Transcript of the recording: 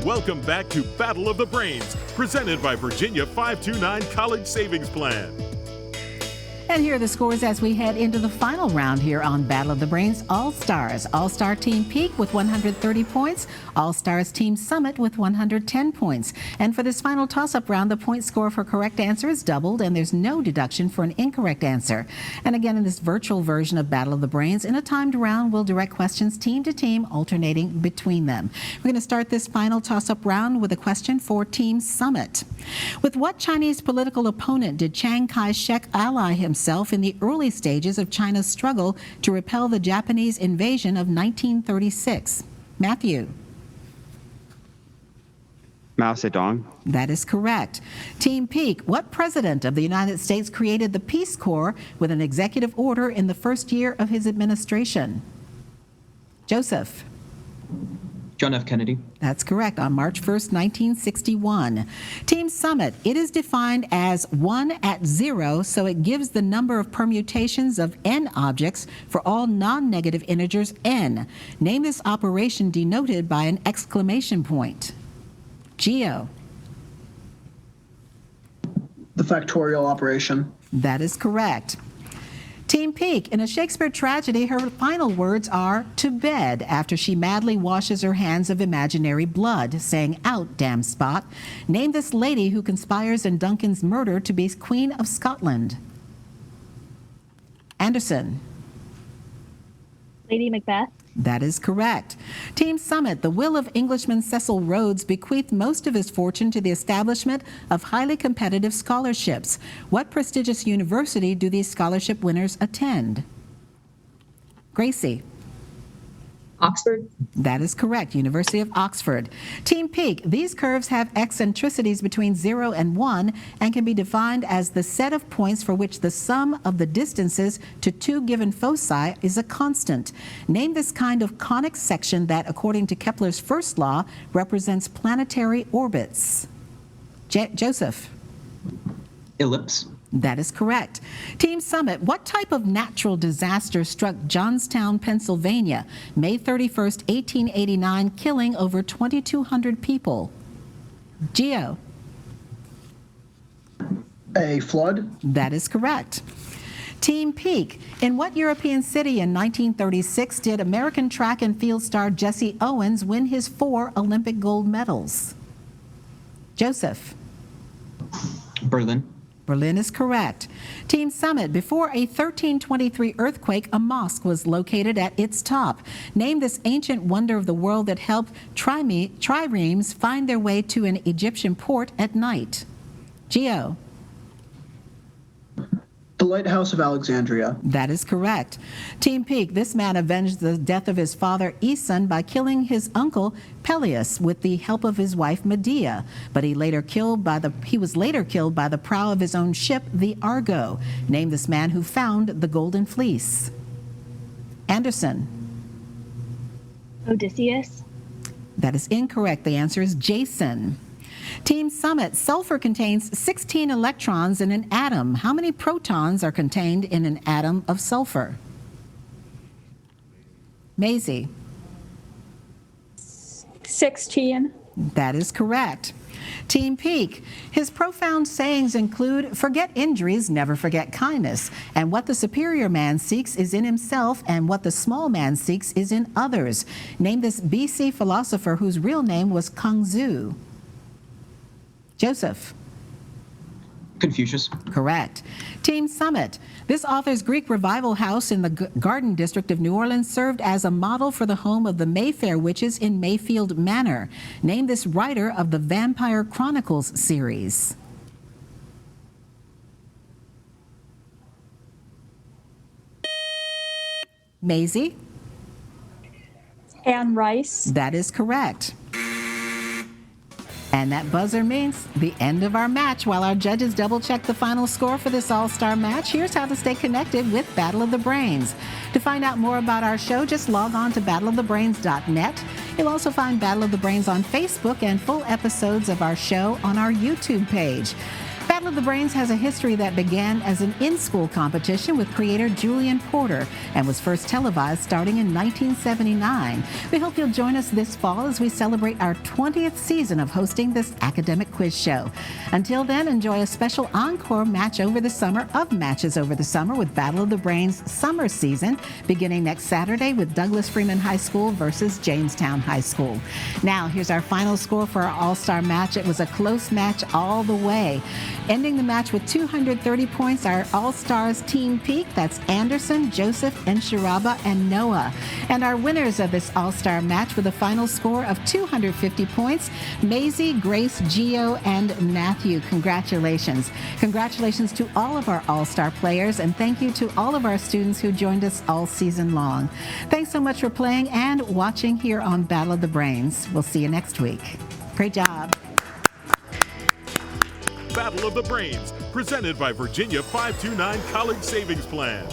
Welcome back to Battle of the Brains, presented by Virginia 529 College Savings Plan. And here are the scores as we head into the final round here on Battle of the Brains All-Stars. All-Star Team Peak with 130 points. All-Stars Team Summit with 110 points. And for this final toss-up round, the point score for correct answer is doubled, and there's no deduction for an incorrect answer. And again, in this virtual version of Battle of the Brains, in a timed round, we'll direct questions team to team, alternating between them. We're going to start this final toss-up round with a question for Team Summit. With what Chinese political opponent did Chiang Kai-shek ally himself in the early stages of China's struggle to repel the Japanese invasion of 1936? Matthew. Mao Zedong. That is correct. Team Peak, what president of the United States created the Peace Corps with an executive order in the first year of his administration? Joseph. John F. Kennedy. That's correct, on March 1st, 1961. Team Summit, it is defined as 1 at 0, so it gives the number of permutations of n objects for all non-negative integers n. Name this operation denoted by an exclamation point. Geo. The factorial operation. That is correct. Team Peak, in a Shakespeare tragedy, her final words are "to bed" after she madly washes her hands of imaginary blood, saying, "Out, damn spot." Name this lady who conspires in Duncan's murder to be Queen of Scotland. Anderson. Lady Macbeth. That is correct. Team Summit, the will of Englishman Cecil Rhodes bequeathed most of his fortune to the establishment of highly competitive scholarships. What prestigious university do these scholarship winners attend? Gracie. Oxford. That is correct, University of Oxford. Team Peak, these curves have eccentricities between 0 and 1 and can be defined as the set of points for which the sum of the distances to two given foci is a constant. Name this kind of conic section that, according to Kepler's first law, represents planetary orbits. Joseph. Ellipse. That is correct. Team Summit, what type of natural disaster struck Johnstown, Pennsylvania, May 31st, 1889, killing over 2,200 people? Geo. A flood. That is correct. Team Peak, in what European city in 1936 did American track and field star Jesse Owens win his 4 Olympic gold medals? Joseph. Berlin. Berlin is correct. Team Summit, before a 1323 earthquake, a mosque was located at its top. Name this ancient wonder of the world that helped triremes find their way to an Egyptian port at night. Geo. The Lighthouse of Alexandria. That is correct. Team Peak, this man avenged the death of his father Aeson by killing his uncle Peleus with the help of his wife Medea, but he was later killed by the prow of his own ship, the Argo. Name this man who found the Golden Fleece. Anderson. Odysseus. That is incorrect. The answer is Jason. Team Summit, sulfur contains 16 electrons in an atom. How many protons are contained in an atom of sulfur? Maisie. 16. That is correct. Team Peak, his profound sayings include, "Forget injuries, never forget kindness, and what the superior man seeks is in himself, and what the small man seeks is in others." Name this BC philosopher whose real name was Kung Zu. Joseph. Confucius. Correct. Team Summit. This author's Greek revival house in the Garden District of New Orleans served as a model for the home of the Mayfair witches in Mayfield Manor. Name this writer of the Vampire Chronicles series. Maisie. Anne Rice. That is correct. And that buzzer means the end of our match. While our judges double-check the final score for this all-star match, here's how to stay connected with Battle of the Brains. To find out more about our show, just log on to battleofthebrains.net. You'll also find Battle of the Brains on Facebook and full episodes of our show on our YouTube page. Battle Battle of the Brains has a history that began as an in-school competition with creator Julian Porter and was first televised starting in 1979. We hope you'll join us this fall as we celebrate our 20th season of hosting this academic quiz show. Until then, enjoy a special encore match over the summer of Matches Over the Summer with Battle of the Brains summer season, beginning next Saturday with Douglas Freeman High School versus Jamestown High School. Now, here's our final score for our All-Star match. It was a close match all the way. Ending the match with 230 points, our All-Stars Team Peak. That's Anderson, Joseph, Ensharaba, and Noah. And our winners of this All-Star match with a final score of 250 points, Maisie, Grace, Gio, and Matthew. Congratulations. Congratulations to all of our All-Star players, and thank you to all of our students who joined us all season long. Thanks so much for playing and watching here on Battle of the Brains. We'll see you next week. Great job. Battle of the Brains, presented by Virginia 529 College Savings Plan.